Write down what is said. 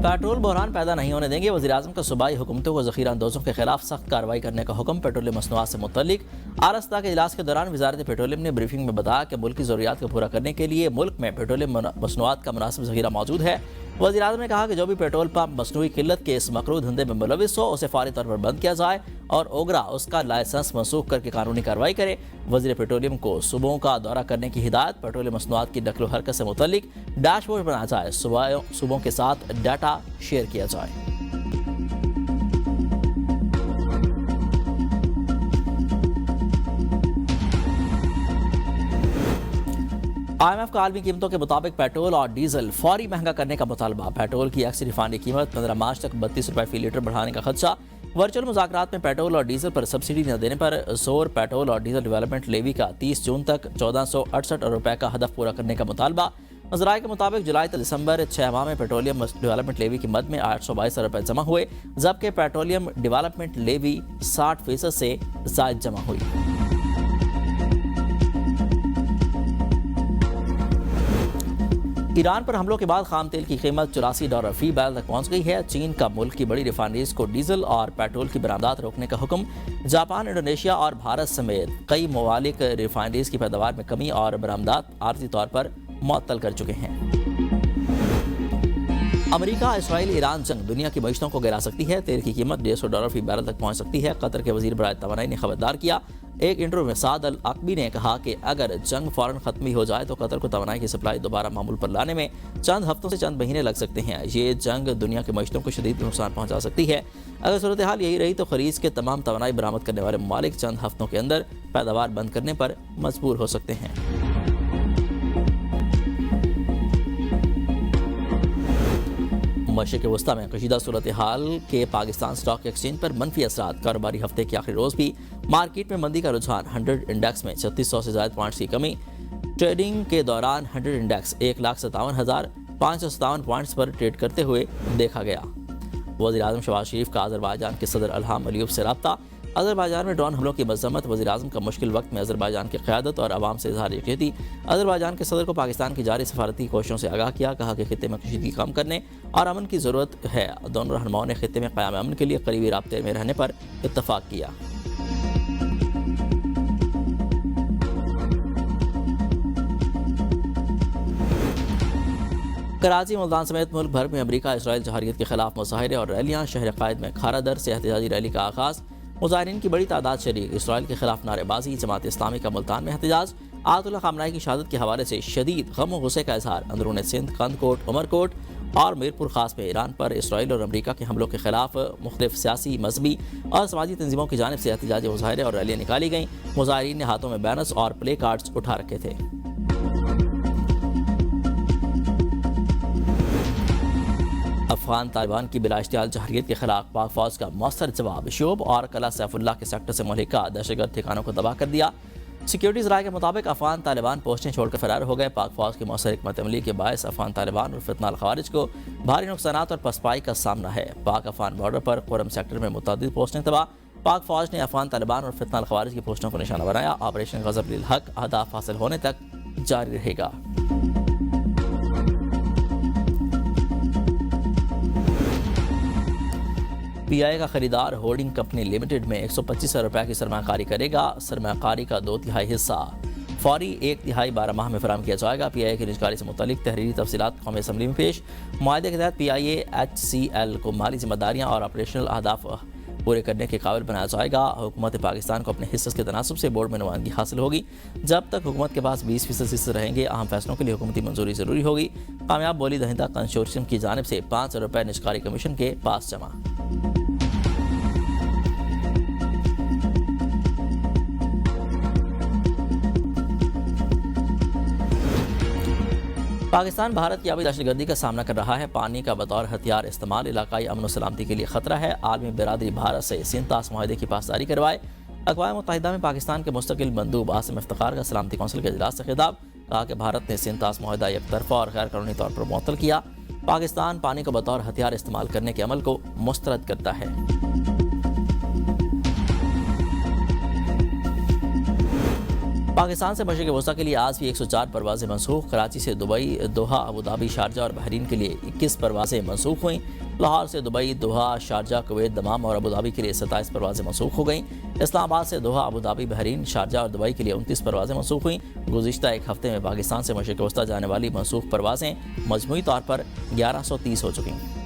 Petrol बहरान पैदा नहीं होने देंगे। वज़ीर-ए-आज़म का सूबाई हुकूमतों को ज़ख़ीरा अंदोज़ों के खिलाफ सख्त कार्रवाई करने का हुक्म। पेट्रोलियम मसनूआत से मुतल्लिक आरस्ता के इजलास के दौरान वज़ारत पेट्रोलियम ने ब्रीफिंग में बताया कि मुल्क की ज़रूरियात को पूरा करने के लिए मुल्क में पेट्रोलियम मसनूआत का मुनासिब ज़ख़ीरा मौजूद है। वज़ीर-ए-आज़म ने कहा कि जो भी पेट्रोल पंप मसनूई किल्लत के इस मकरूह धंधे में मुलविस हो उसे फौरी तौर पर बंद किया जाए और ओगरा उसका लाइसेंस मनसूख करके कानूनी कार्रवाई करे। वज़ीर पेट्रोलियम को सूबों का दौरा करने की हिदायत। पेट्रोलियम मसनूआत की नकलो हरकत से मुतल्लिक डैशबोर्ड बनाया जाए, सूबों के साथ डाटा शेयर किया जाए। IMF का आलमी कीमतों के मुताबिक पेट्रोल और डीजल फौरी महंगा करने का मुतालबा। पेट्रोल की एक्स रिफाइनरी कीमत 15 मार्च तक 32 रुपये फी लीटर बढ़ाने का खदशा। वर्चुअल मुज़ाकरात में पेट्रोल और डीजल पर सब्सिडी न देने पर जोर। पेट्रोल और डीजल डेवलपमेंट लेवी का 30 जून तक 1468 रुपये का हदफ पूरा करने का मुतालबा। नजराए के मुताबिक जुलाई से दिसंबर 6 माह में पेट्रोलियम डेवलपमेंट लेवी की मद में 822 रुपये जमा हुए, जबकि पेट्रोलियम डेवलपमेंट लेवी 60% से ज़ायद जमा हुई। ईरान पर हमलों के बाद खाम तेल की कीमत $84 फी बैरल तक पहुंच गई है। चीन का मुल्क की बड़ी रिफाइनरीज को डीजल और पेट्रोल की बरामदात रोकने का हुक्म। जापान, इंडोनेशिया और भारत समेत कई ममालिक रिफाइनरीज की पैदावार में कमी और बरामदात आर्जी तौर पर मुअत्तल कर चुके हैं। अमेरिका इसराइल ईरान जंग दुनिया की मईशतों को गिरा सकती है। तेल की कीमत $150 फी बैरल तक पहुंच सकती है। कतर के वजीर बराए तवानाई ने खबरदार किया। एक इंटरव्यू में साद अल अकबी ने कहा कि अगर जंग फौरन खत्म भी हो जाए तो कतर को तवानाई की सप्लाई दोबारा मामूल पर लाने में चंद हफ्तों से चंद महीने लग सकते हैं। ये जंग दुनिया के मईशतों को शदीद नुकसान पहुंचा सकती है। अगर सूरत हाल यही रही तो खरीज के तमाम तवानाई बरामद करने वाले ममालिक चंद हफ्तों के अंदर पैदावार बंद करने पर मजबूर हो सकते हैं। मशरिक़ वस्ता में कशीदा सूरत हाल के पाकिस्तान स्टॉक एक्सचेंज पर मनफी असरात। कारोबारी हफ्ते के आखिरी रोज़ भी मार्केट में मंदी का रुझान। 100 इंडेक्स में 3600 से ज़ायद पॉइंट्स की कमी। ट्रेडिंग के दौरान 100 इंडेक्स 1,57,557 पॉइंट्स पर ट्रेड करते हुए देखा गया। वज़ीर-ए-आज़म शहबाज शरीफ का अज़रबाईजान के सदर इल्हाम अलीयव से रब्ता। अज़रबाईजान में ड्रोन हमलों की मज़म्मत। वज़ीर-ए-आज़म का मुश्किल वक्त में अज़रबाईजान की क़यादत और आवाम से इज़हार यकीनती। अज़रबाईजान के सदर को पाकिस्तान की जारी सफारती कोशिशों से आगाह किया। कहा कि खित्ते में कशीदगी कम करने और अमन की ज़रूरत है। दोनों रहनुमाओं ने खित्ते में क़याम अमन के लिए करीबी राब्ते में रहने पर इत्तफ़ाक़ किया। कराची, मुल्तान समेत मुल्क भर में अमरीका इसराइल जहारियत के खिलाफ मुजाहिरे और रैलियाँ। शहर कायद में खारा दर से एहतजाजी रैली का आगाज़। मुजाहिरीन की बड़ी तादाद शरीक। इसराइल के खिलाफ नारेबाजी। जमात इस्लामी का मुल्तान में एहतजाज। आयतुल्लाह ख़ामनेई की शहादत के हवाले से शदीद गम और गुस्से का इजहार। अंदरून सिंध, कंदकोट, उमरकोट और मीरपुर खास में ईरान पर इसराइल और अमरीका के हमलों के खिलाफ मुख्तलिफ सियासी, मजहबी और समाजी तंजीमों की जानिब से एहतजाजी मुजाहिरे और रैलियाँ निकाली गईं। मुजाहिरीन ने हाथों में बैनर्स और प्ले कार्ड्स उठा रखे थे। अफगान तालिबान की बिलाइश्तियाल जहरियत के खिलाफ पाक फौज का मौसर जवाब। शोब और कला सैफुल्लाह के सेक्टर से मुल्हिका दहशतगर्द ठिकानों को तबाह कर दिया। सिक्योरिटीज़ राय के मुताबिक अफगान तालिबान पोस्टें छोड़कर फरार हो गए। पाक फौज की मौसर हिकमत अमली के बायस अफगान तालिबान और फितनाल खवारिज को भारी नुकसान और पसपाई का सामना है। पाक अफगान बॉर्डर पर कुरम सेक्टर में मुतअद्दिद पोस्टें तबाह। पाक फौज ने अफगान तालिबान और फितनाल खवारिज की पोस्टों को निशाना बनाया। ऑपरेशन गज़ब लिल हक अहदाफ हासिल होने तक जारी रहेगा। PI का खरीदार होल्डिंग कंपनी लिमिटेड में 125 रुपये की सरमाकारी करेगा। सरमाकारी का 2/3 हिस्सा फौरी 1/3 12 माह में फराहम किया जाएगा। PIA की निजकारी से मुतालिक तहरीरी तफसीलात कौमी असम्बली में पेश। मुआहदे के तहत PIA HCL को माली जिम्मेदारियाँ और ऑपरेशनल अहदाफ पूरे करने के काबिल बनाया जाएगा। हुकूमत पाकिस्तान को अपने हिस्से के तनासब से बोर्ड में नुमाइंदगी हासिल होगी। जब तक हुकूमत के पास 20% हिस्से रहेंगे, अहम फैसलों के लिए हुकूमती मंजूरी ज़रूरी होगी। कामयाब बोली दहिंदा कंसोर्शियम की जानिब से 5 रुपये निजकारी कमीशन के पास जमा। पाकिस्तान भारत की आबी दहशतगर्दी का सामना कर रहा है। पानी का बतौर हथियार इस्तेमाल इलाकाई अमन और सलामती के लिए खतरा है। आलमी बिरादरी भारत से सिंतास मुआहदे की पासदारी करवाए। अक़वाम मुत्तहिदा में पाकिस्तान के मुस्तकिल मंदूब आसिम इफ्तिखार का सलामती कौंसिल के इजलास से खिताब। कहा कि भारत ने सिंतास मुआहदा एक तरफा और गैर कानूनी तौर पर मुअत्तल किया। पाकिस्तान पानी को बतौर हथियार इस्तेमाल करने के अमल को मुस्तरद करता है। पाकिस्तान से मशरिक़ वस्ता के लिए आज भी 104 परवाज़ें मनसूख। कराची से दुबई, दोहा, अबू धाबी, शारजा और बहरीन के लिए 21 परवाज़ें मनसूख हुई। लाहौर से दुबई, दोहा, शारजा, कुवैत, दमाम और अबू धाबी के लिए 27 परवाज़ें मनसूख हो गईं। इस्लामाबाद से दोहा, अबू धाबी, बहरीन, शारजा और दुबई के लिए 29 परवाज़ें मनसूख हुई। गुज़िश्ता एक हफ्ते में पाकिस्तान से मशरिक़ वस्ता जाने वाली मनसूख परवाज़ें मजमूई तौर पर 1130 हो चुकी हैं।